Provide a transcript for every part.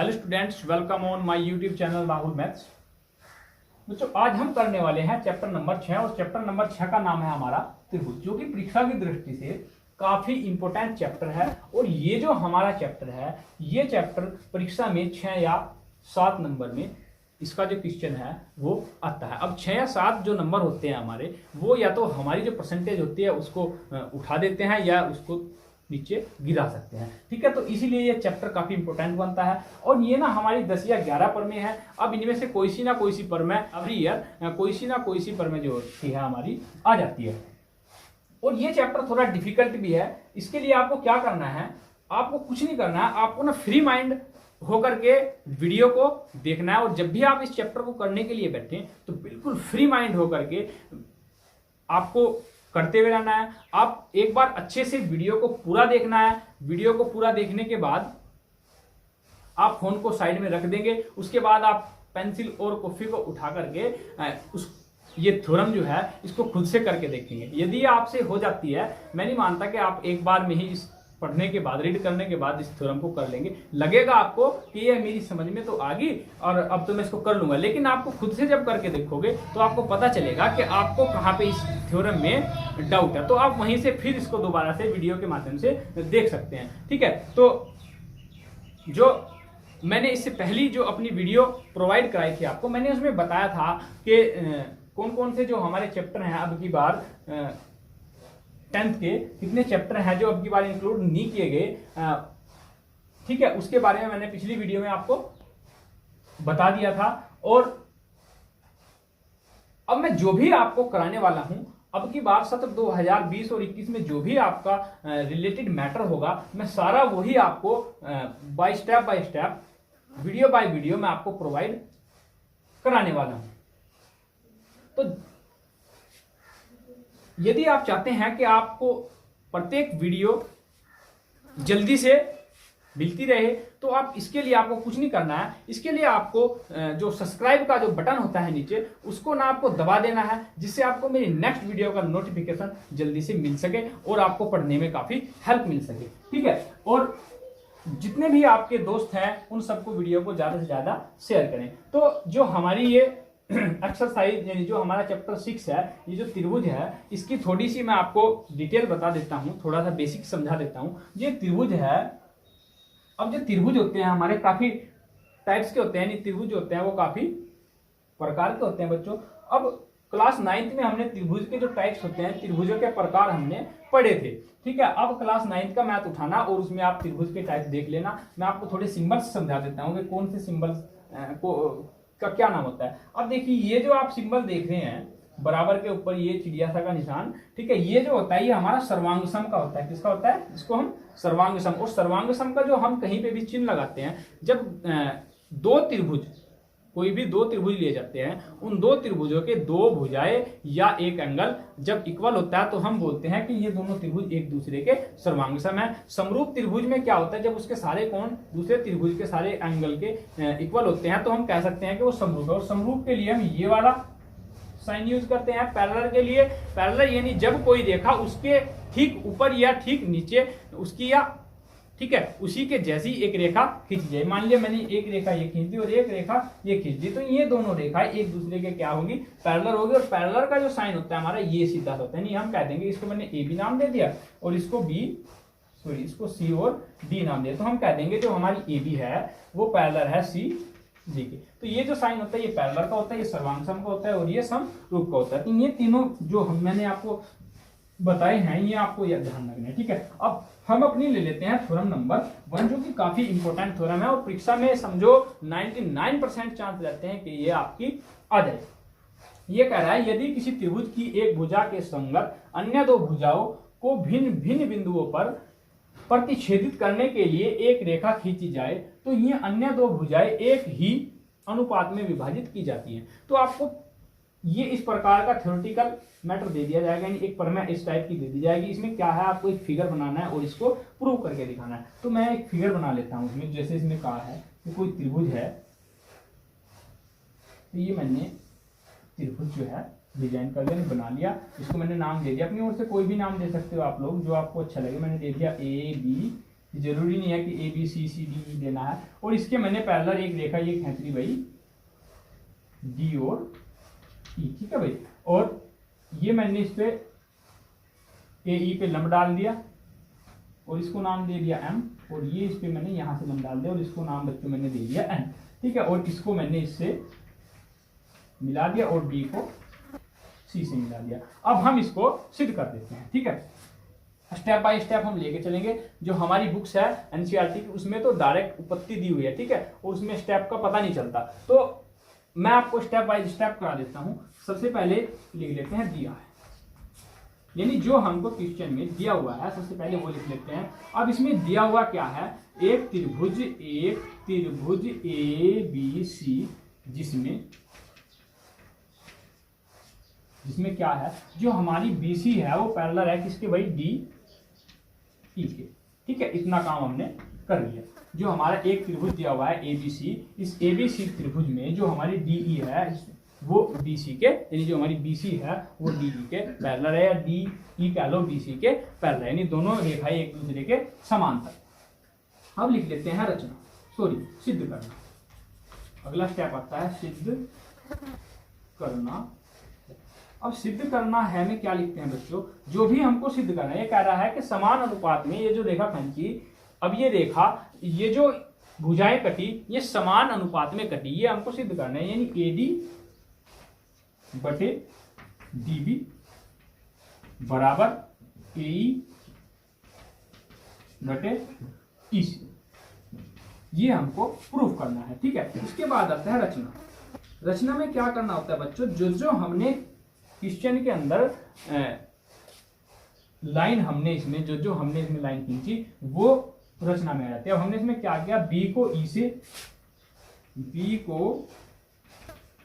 Hello students, welcome on my YouTube channel Rahul maths. बच्चों, आज हम करने वाले हैं चैप्टर नंबर 6 और चैप्टर नंबर 6 का नाम है हमारा त्रिभुज, जो कि परीक्षा की दृष्टि से काफी इंपॉर्टेंट चैप्टर है। और ये जो हमारा चैप्टर है, ये चैप्टर परीक्षा में 6 या 7 नंबर में इसका जो क्वेश्चन है वो आता है। अब 6 या 7 जो नंबर होते हैं हमारे, वो या तो हमारी जो परसेंटेज होती है उसको उठा देते हैं या उसको नीचे गिरा सकते हैं। ठीक है, तो इसीलिए ये चैप्टर काफी इंपॉर्टेंट बनता है। और ये ना हमारी 10 या 11 पर में है। अब इनमें से कोई सी ना कोई सी पर में एवरी ईयर कोई सी ना कोई सी पर में जो होती है हमारी आ जाती है। और ये चैप्टर थोड़ा डिफिकल्ट भी है। इसके लिए आपको क्या करना है, आपको कुछ नहीं करना है, आपको ना फ्री माइंड होकर के वीडियो को देखना है। और जब भी आप इस चैप्टर को करने के लिए बैठे तो बिल्कुल फ्री माइंड होकर के आपको करते हुए रहना है। आप एक बार अच्छे से वीडियो को पूरा देखना है। वीडियो को पूरा देखने के बाद आप फोन को साइड में रख देंगे। उसके बाद आप पेंसिल और कॉपी को उठा करके ये थ्योरम जो है इसको खुद से करके देखेंगे। यदि आपसे हो जाती है, मैं नहीं मानता कि आप एक बार में ही इस पढ़ने के बाद, रीड करने के बाद इस थ्योरम को कर लेंगे। लगेगा आपको कि ये मेरी समझ में तो आ गई और अब तो मैं इसको कर लूंगा, लेकिन आपको खुद से जब करके देखोगे तो आपको पता चलेगा कि आपको कहाँ पे इस थ्योरम में डाउट है। तो आप वहीं से फिर इसको दोबारा से वीडियो के माध्यम से देख सकते हैं। ठीक है, तो जो मैंने इससे पहली जो अपनी वीडियो प्रोवाइड कराई थी आपको, मैंने उसमें बताया था कि कौन कौन से जो हमारे चैप्टर हैं अब की बार 10th के कितने चैप्टर हैं जो अब की बार इंक्लूड नहीं किए गए। ठीक है, उसके बारे में मैंने पिछली वीडियो में आपको बता दिया था। और अब मैं जो भी आपको कराने वाला हूं अब की बार सत्र 2020 और 21 में जो भी आपका रिलेटेड मैटर होगा, मैं सारा वही आपको by step video by video मैं आपको प्रोवाइड कराने वाला हूं। तो यदि आप चाहते हैं कि आपको प्रत्येक वीडियो जल्दी से मिलती रहे, तो आप इसके लिए आपको कुछ नहीं करना है। इसके लिए आपको जो सब्सक्राइब का जो बटन होता है नीचे, उसको ना आपको दबा देना है, जिससे आपको मेरी नेक्स्ट वीडियो का नोटिफिकेशन जल्दी से मिल सके और आपको पढ़ने में काफी हेल्प मिल सके। ठीक है, और जितने भी आपके दोस्त हैं उन सबको वीडियो को ज्यादा से ज्यादा शेयर करें। तो जो हमारी ये एक्सरसाइज यानी जो हमारा चैप्टर 6 है, ये जो त्रिभुज है, इसकी थोड़ी सी मैं आपको डिटेल बता देता हूं, थोड़ा सा बेसिक समझा देता हूं। ये त्रिभुज है। अब जो त्रिभुज होते हैं हमारे काफी टाइप्स के होते हैं, त्रिभुज होते हैं वो काफी प्रकार के होते हैं बच्चों। अब क्लास 9th में हमने त्रिभुज के जो टाइप्स होते हैं, त्रिभुजों के प्रकार हमने पढ़े थे। ठीक है, अब क्लास 9th का मैथ उठाना और उसमें आप त्रिभुज के टाइप देख लेना। मैं आपको थोड़े सिंबल्स समझा देता हूँ कि कौन से सिंबल्स का क्या नाम होता है। अब देखिए, ये जो आप सिंबल देख रहे हैं बराबर के ऊपर, ये चिड़िया सा का निशान, ठीक है, ये जो होता है ये हमारा सर्वांग सम का होता है। किसका होता है? इसको हम सर्वांग सम। और सर्वांग सम का जो हम कहीं पे भी चिन्ह लगाते हैं, जब दो त्रिभुज, कोई भी दो त्रिभुज लिए जाते हैं, उन दो त्रिभुजों के दो भुजाएं या एक एंगल जब इक्वल होता है तो हम बोलते हैं कि ये दोनों त्रिभुज एक दूसरे के सर्वांग सम है। समरूप त्रिभुज में क्या होता है, जब उसके सारे कोण दूसरे त्रिभुज के सारे एंगल के इक्वल होते हैं तो हम कह सकते हैं कि वो समरूप है। और समरूप के लिए हम ये वाला साइन यूज करते हैं। पैरेलल के लिए, पैरेलल यानी जब कोई रेखा उसके ठीक ऊपर या ठीक नीचे उसकी या ठीक है उसी के जैसी एक रेखा खींच जाए। मान लिया मैंने एक रेखा ये खींच दी और एक रेखा ये खींच दी, तो ये दोनों रेखाएं एक दूसरे के क्या होंगी? पैरेलल होगी। और पैरेलल का जो साइन होता है हमारा ये सीधा होता है। नहीं, हम कह देंगे, इसको मैंने ए बी नाम दे दिया और इसको इसको सी और डी नाम दिया, तो हम कह देंगे जो हमारी ए बी है वो पैरेलल है सी डी के। तो ये जो साइन होता है ये पैरेलल का होता है, ये सर्वांग सम का होता है और ये समरूप का होता है। तो ये तीनों जो मैंने आपको बताए हैं ये आपको ध्यान रखना है। ठीक है, अब हम अपनी ले लेते हैं थ्योरम नंबर 1, जो कि काफी इंपॉर्टेंट थ्योरम है और परीक्षा में समझो 99% चांस रहते हैं कि ये आपकी आ जाए। ये कह रहा है, यदि किसी त्रिभुज की एक भुजा के संगत अन्य दो भुजाओं को भिन्न भिन्न बिंदुओं पर प्रतिच्छेदित करने के लिए एक रेखा खींची जाए तो ये अन्य दो भुजाएं एक ही अनुपात में विभाजित की जाती हैं। तो आपको ये इस प्रकार का थ्योरेटिकल मैटर दे दिया जाएगा, यानी एक प्रमेय इस टाइप की दे दी जाएगी। इसमें क्या है, आपको एक फिगर बनाना है और इसको प्रूव करके दिखाना है। तो मैं एक फिगर बना लेता हूं इसमें। जैसे इसमें कहा है कि कोई त्रिभुज है, तो ये मैंने त्रिभुज जो है डिजाइन कर लिया, बना लिया। इसको मैंने नाम दे दिया, अपनी ओर से कोई भी नाम दे सकते हो आप लोग जो आपको अच्छा लगे। मैंने दे दिया ए बी जरूरी नहीं है कि A B C C D देना है। और इसके मैंने पैरेलल एक रेखा ये खींच ली भाई डी और ई, ठीक है भाई। और ये मैंने इस पे ए ई पे लंब डाल दिया और इसको नाम दे दिया एम, और ये इस पे मैंने यहाँ से लंब डाल दिया और इसको नाम बच्चों मैंने दे दिया एन, ठीक है। और इसको मैंने इससे मिला दिया और बी को सी से मिला दिया। अब हम इसको सिद्ध कर देते हैं, ठीक है। स्टेप बाय स्टेप हम लेके चलेंगे। जो हमारी बुक्स है एनसीईआरटी की उसमें तो डायरेक्ट उत्पत्ति दी हुई है, ठीक है, और उसमें स्टेप का पता नहीं चलता, तो मैं आपको स्टेप बाय स्टेप करा देता हूं। सबसे पहले लिख लेते हैं दिया है, यानी जो हमको क्वेश्चन में दिया हुआ है सबसे पहले वो लिख लेते हैं। अब इसमें दिया हुआ क्या है, एक त्रिभुज ए बी सी जिसमें क्या है, जो हमारी बीसी है वो पैरेलल है किसके भाई, डी ई के, ठीक है। इतना काम हमने कर लिया। जो हमारा एक त्रिभुज दिया हुआ है एबीसी, इस एबीसी त्रिभुज में जो हमारी डीई है वो बीसी के, यानी जो हमारी बीसी है वो डीई के पैरेलल है, या डीई कह लो बीसी के पैरेलल, यानी दोनों रेखाएं एक दूसरे के समांतर। अब लिख लेते हैं सिद्ध करना। अगला स्टेप आता है सिद्ध करना। अब सिद्ध करना है में क्या लिखते हैं बच्चों, जो भी हमको सिद्ध करना है, ये कह रहा है कि समान अनुपात में ये जो रेखा खंची, अब ये रेखा, ये जो भुजाएं कटी, ये समान अनुपात में कटी, ये हमको सिद्ध करना है, यानी एडी बटे डीबी बराबर एई बटे ईसी, ये हमको प्रूफ करना है, ठीक है। इसके बाद आता है रचना। रचना में क्या करना होता है बच्चों, जो हमने क्वेश्चन के अंदर लाइन हमने इसमें जो हमने इसमें लाइन खींची वो रचना में आ जाती है। अब हमने इसमें क्या किया, बी को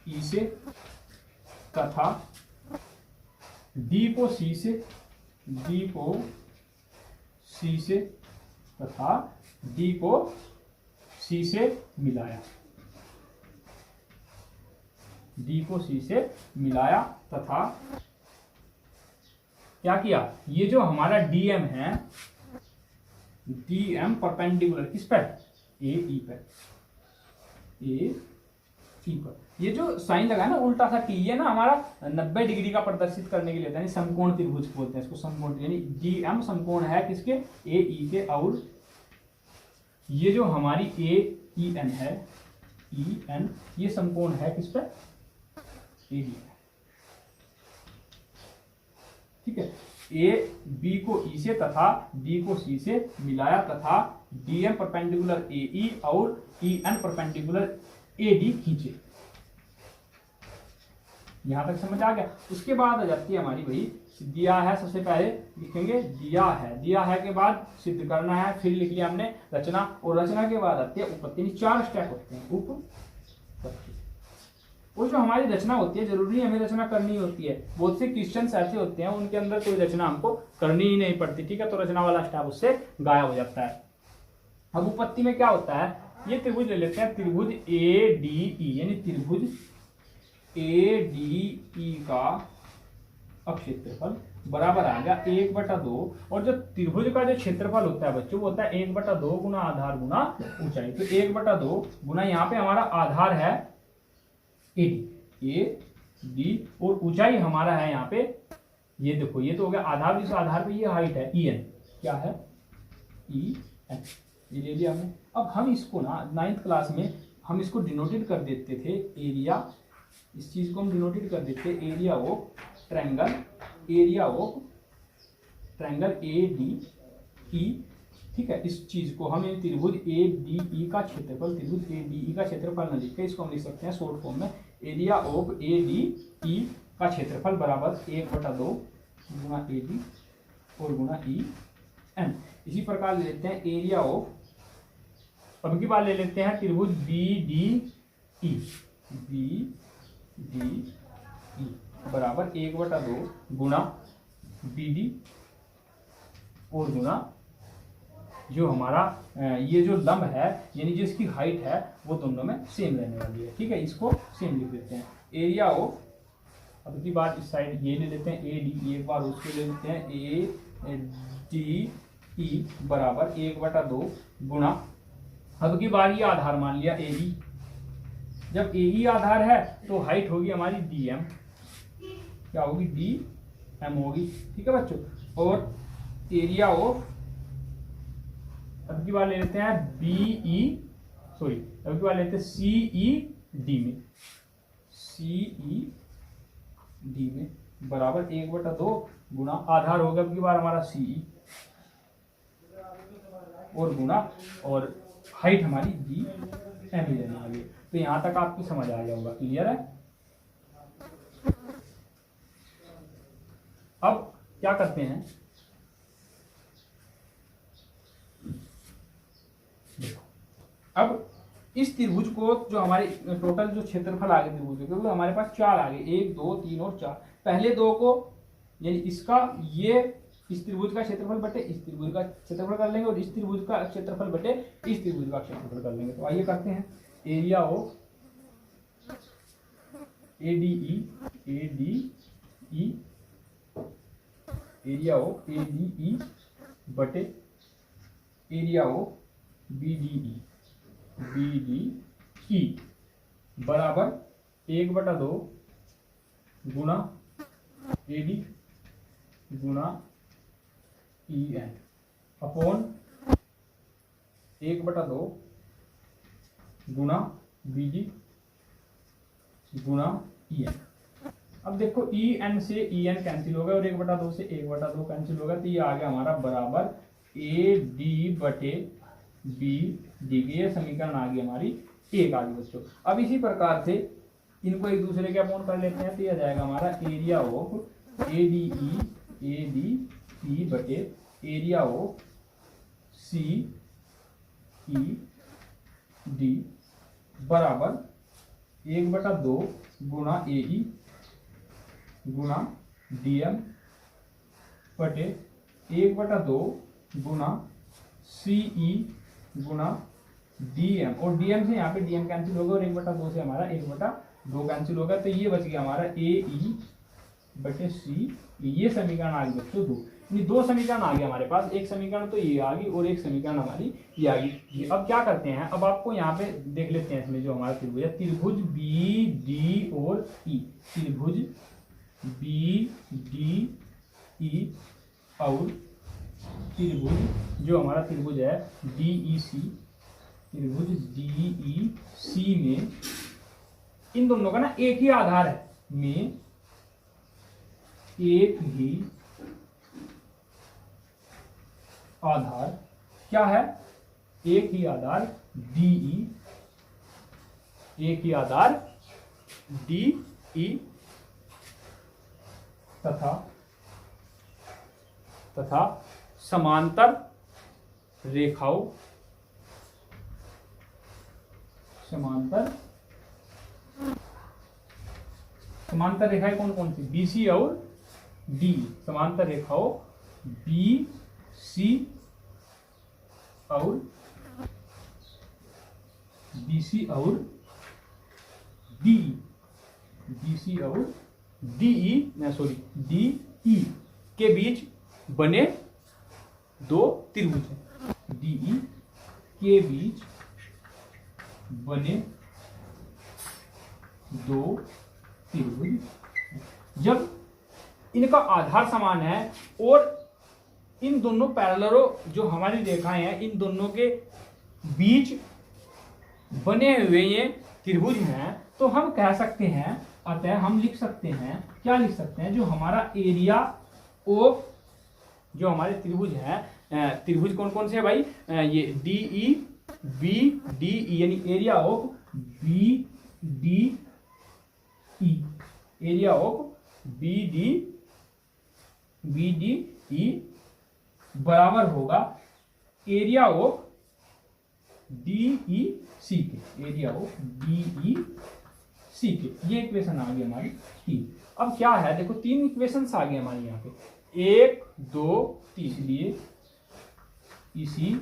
ई से तथा डी को सी से तथा डी को सी से मिलाया, तथा क्या किया, ये जो हमारा डीएम है, डीएम परपेंडिकुलर किस पर, ए ई पर, ये जो साइन लगा है ना उल्टा सा टी, ये ना हमारा 90 डिग्री का प्रदर्शित करने के लिए होता है, समकोण त्रिभुज बोलते हैं इसको, समकोण, यानी डीएम समकोण है किसके, ए ई के, और ये जो हमारी ए ई एन है, ई एन, ये समकोण है किस पर, ए डी, ठीक है। ए बी को ई से तथा डी को सी से मिलाया, तथा डीएम परपेंडिकुलर ए ई और E N perpendicular A D खींचे। यहां तक समझ आ गया। उसके बाद आ जाती है हमारी भाई दिया है, सबसे पहले लिखेंगे दिया है के बाद सिद्ध करना है, फिर लिख लिया हमने रचना, और रचना के बाद आती है उपपत्ति। 4 स्टेप होते हैं उपपत्ति। वो जो हमारी रचना होती है, जरूरी हमें रचना करनी होती है, बहुत से क्वेश्चंस ऐसे होते हैं उनके अंदर कोई रचना हमको करनी ही नहीं पड़ती, ठीक है, तो रचना वाला स्टेप उससे गायब हो जाता है। अब उपपत्ति में क्या होता है, ये त्रिभुज ले लेते हैं, त्रिभुज ए डी ई, यानी त्रिभुज ए डी ई का क्षेत्रफल बराबर आ गया 1/2, और जो त्रिभुज का जो क्षेत्रफल होता है बच्चों वो होता है 1/2 गुना आधार गुना ऊंचाई। तो 1/2 गुना, यहाँ पे हमारा आधार है ए डी, और ऊंचाई हमारा है यहाँ पे, ये देखो ये तो हो गया आधार, इस आधार पे ये हाइट है ई एन, क्या है ई एन, ये ले लिया हमने। अब हम इसको ना 9th क्लास में हम इसको डिनोटेड कर देते थे एरिया, इस चीज को हम डिनोटेड कर देते area of triangle A D ई, ठीक है। इस चीज को हम त्रिभुज ए डी ई का क्षेत्रफल, त्रिभुज ए डी ई का क्षेत्रफल न लिख के इसको हम लिख सकते हैं शॉर्ट फॉर्म में, एरिया ऑफ ए डी ई का क्षेत्रफल बराबर 1/2 गुना ए डी और गुना ई एन। इसी प्रकार ले लेते हैं एरिया ऑफ, अब की बार ले लेते हैं त्रिभुज बी डी ई बराबर 1/2 गुना बी डी और गुना जो हमारा ये जो लंब है, यानी जिसकी हाइट है वो दोनों में सेम रहने वाली है, ठीक है। इसको सेम लिख देते हैं एरिया ऑफ, अब की बार इस साइड ये ले लेते हैं ए डी, एक बार उसको ले लेते हैं ए डी ई बराबर 1/2 गुणा, अब की बार ये आधार मान लिया ए ई। जब ए ई आधार है तो हाइट होगी हमारी डी एम, क्या होगी डी एम होगी, ठीक है बच्चों। और एरिया ऑफ, अब की बार ले लेते हैं बीई, सॉरी अब की बार लेते हैं सीई डी में, सीई डी में बराबर 1/2 गुणा, आधार होगा अब की बार हमारा सीई और गुणा, और हाइट हमारी डी एम ही लेनी आगे। तो यहां तक आपकी समझ आ गया होगा, क्लियर है। अब क्या करते हैं, देखो अब इस त्रिभुज को, जो हमारे टोटल जो क्षेत्रफल आगे त्रिभुज के, क्योंकि हमारे पास 4 आगे, 1 2 3 और 4, पहले दो को यानी इसका, ये इस त्रिभुज का क्षेत्रफल बटे इस त्रिभुज का क्षेत्रफल कर लेंगे, और इस त्रिभुज का क्षेत्रफल बटे इस त्रिभुज का क्षेत्रफल कर लेंगे। तो आइए करते हैं, area of ADE, ADE area of ADE बटे एरिया ऑफ बीडीई, बीडीई बराबर 1/2 गुणा एडी गुणा ई एन अपॉन 1/2 गुणा बीडी गुणा ई एन। अब देखो ई एन से ई एन कैंसिल होगा और 1/2 से 1/2 कैंसिल होगा, तो ये आ गया हमारा बराबर ए डी बटे बी डी, ये समीकरण आ गई हमारी एक आ गई बच्चों। अब इसी प्रकार से इनको एक दूसरे के अपॉन कर लेते हैं, तो यह जाएगा हमारा area of A D E बटे area of C E D बराबर 1/2 गुणा ए ई गुणा डी एम बटे 1/2 गुणा सी ई गुणा डी एम, और डी एम से यहाँ पे डी एम कैंसिल होगा और 1/2 से हमारा 1/2 कैंसिल होगा, तो ये बच गया हमारा ए ई बटे सी। ये समीकरण आ गई बच्चों 2, यानी 2 समीकरण आ गए हमारे पास, एक समीकरण तो ये आ गई और एक समीकरण हमारी ये आ गई। अब क्या करते हैं, अब आपको यहाँ पे देख लेते हैं, इसमें जो हमारा त्रिभुज है, त्रिभुज बी डी और ई, त्रिभुज बी डी ई और त्रिभुज जो हमारा त्रिभुज है डी ई सी, त्रिभुज डी ई सी में इन दोनों का ना एक ही आधार है, में एक ही आधार, क्या है, एक ही आधार डीई, एक ही आधार डीई तथा समांतर रेखाओं, समांतर रेखाएं कौन कौन सी, बीसी और डी, समांतर रेखाओं बी सी और बीसी और डी, बीसी और डीई, सॉरी डीई के बीच बने 2 त्रिभुज हैं, डीई के बीच बने 2 त्रिभुज। जब इनका आधार समान है और इन दोनों पैरेललों जो हमारी रेखाएं हैं, इन दोनों के बीच बने हुए ये त्रिभुज हैं, तो हम कह सकते हैं, अतः हम लिख सकते हैं, क्या लिख सकते हैं, जो हमारा एरिया ऑफ जो हमारे त्रिभुज हैं, त्रिभुज कौन कौन से है भाई, ये D E B D E, यानी area of B D E, area of B D E बराबर होगा area of D E C के, area of D E C के। ये इक्वेशन आ गई हमारी 3। अब क्या है, देखो 3 इक्वेशन आ गए हमारे यहाँ पे, 1 2 3, इसलिए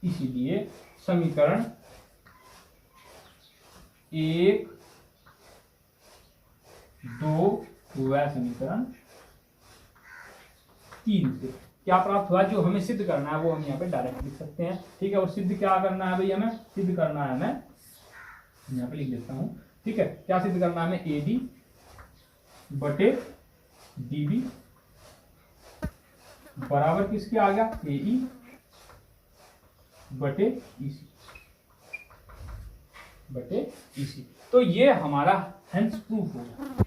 इसीलिए समीकरण 1 2 वह समीकरण 3 से क्या प्राप्त हुआ, जो हमें सिद्ध करना है वो हम यहाँ पे डायरेक्ट लिख सकते हैं। ठीक है, और सिद्ध क्या करना है भाई, हमें सिद्ध करना है, हमें यहाँ पे लिख देता हूँ। ठीक है, क्या सिद्ध करना है हमें, AD बटे DB बराबर किसके आ गया, AE बटे EC। तो ये हमारा हेंस प्रूफ होगा,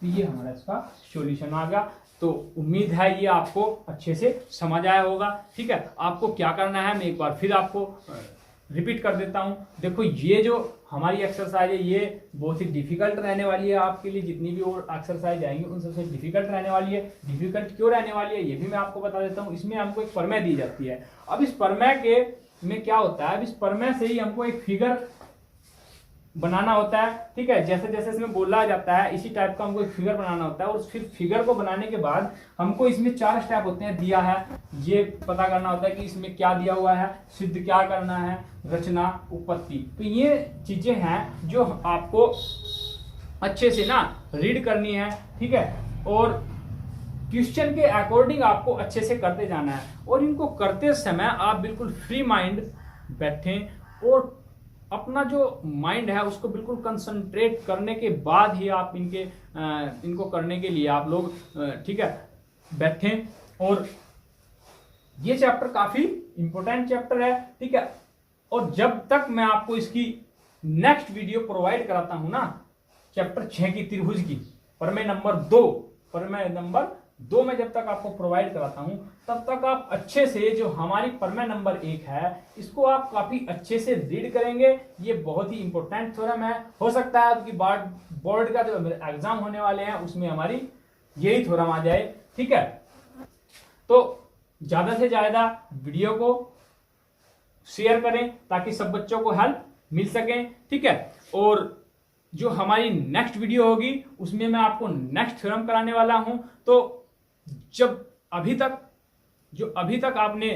तो ये हमारा इसका सॉल्यूशन आ गया। तो उम्मीद है ये आपको अच्छे से समझ आया होगा। ठीक है, आपको क्या करना है मैं एक बार फिर आपको रिपीट कर देता हूं। देखो, ये जो हमारी एक्सरसाइज है ये बहुत ही डिफिकल्ट रहने वाली है आपके लिए, जितनी भी और एक्सरसाइज आएंगी उन सबसे डिफिकल्ट रहने वाली है। डिफिकल्ट क्यों रहने वाली है ये भी मैं आपको बता देता हूँ। इसमें हमको एक प्रमेय दी जाती है। अब इस प्रमेय के में क्या होता है, अब इस प्रमेय से ही हमको एक फिगर बनाना होता है। ठीक है, जैसे जैसे इसमें बोला जाता है इसी टाइप का हमको एक फिगर बनाना होता है, और फिर फिगर को बनाने के बाद हमको इसमें 4 स्टेप होते हैं दिया है, ये पता करना होता है कि इसमें क्या दिया हुआ है, सिद्ध क्या करना है, रचना, उत्पत्ति। तो ये चीजें हैं जो आपको अच्छे से ना रीड करनी है। ठीक है, और क्वेश्चन के अकॉर्डिंग आपको अच्छे से करते जाना है, और इनको करते समय आप बिल्कुल फ्री माइंड बैठें और अपना जो माइंड है उसको बिल्कुल कंसंट्रेट करने के बाद ही आप इनको करने के लिए आप लोग ठीक है बैठें। और ये चैप्टर काफी इंपॉर्टेंट चैप्टर है। ठीक है, और जब तक मैं आपको इसकी नेक्स्ट वीडियो प्रोवाइड कराता हूं ना, चैप्टर 6 की त्रिभुज की प्रमेय नंबर 2 में जब तक आपको प्रोवाइड कराता हूं, तब तक आप अच्छे से जो हमारी प्रमेय नंबर 1 है इसको आप काफी अच्छे से रीड करेंगे। ये बहुत ही इंपॉर्टेंट थ्योरम है। हो सकता है आपकी बोर्ड का जो एग्जाम होने वाले हैं उसमें हमारी यही थ्योरम आ जाए। ठीक है, तो ज्यादा से ज्यादा वीडियो को शेयर करें ताकि सब बच्चों को हेल्प मिल सके। ठीक है, और जो हमारी नेक्स्ट वीडियो होगी उसमें मैं आपको नेक्स्ट थ्योरम कराने वाला हूं। तो जब अभी तक आपने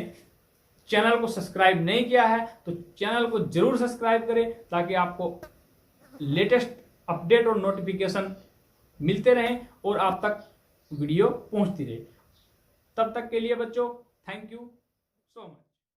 चैनल को सब्सक्राइब नहीं किया है तो चैनल को जरूर सब्सक्राइब करें ताकि आपको लेटेस्ट अपडेट और नोटिफिकेशन मिलते रहें और आप तक वीडियो पहुंचती रहे। तब तक के लिए बच्चों, थैंक यू सो मच।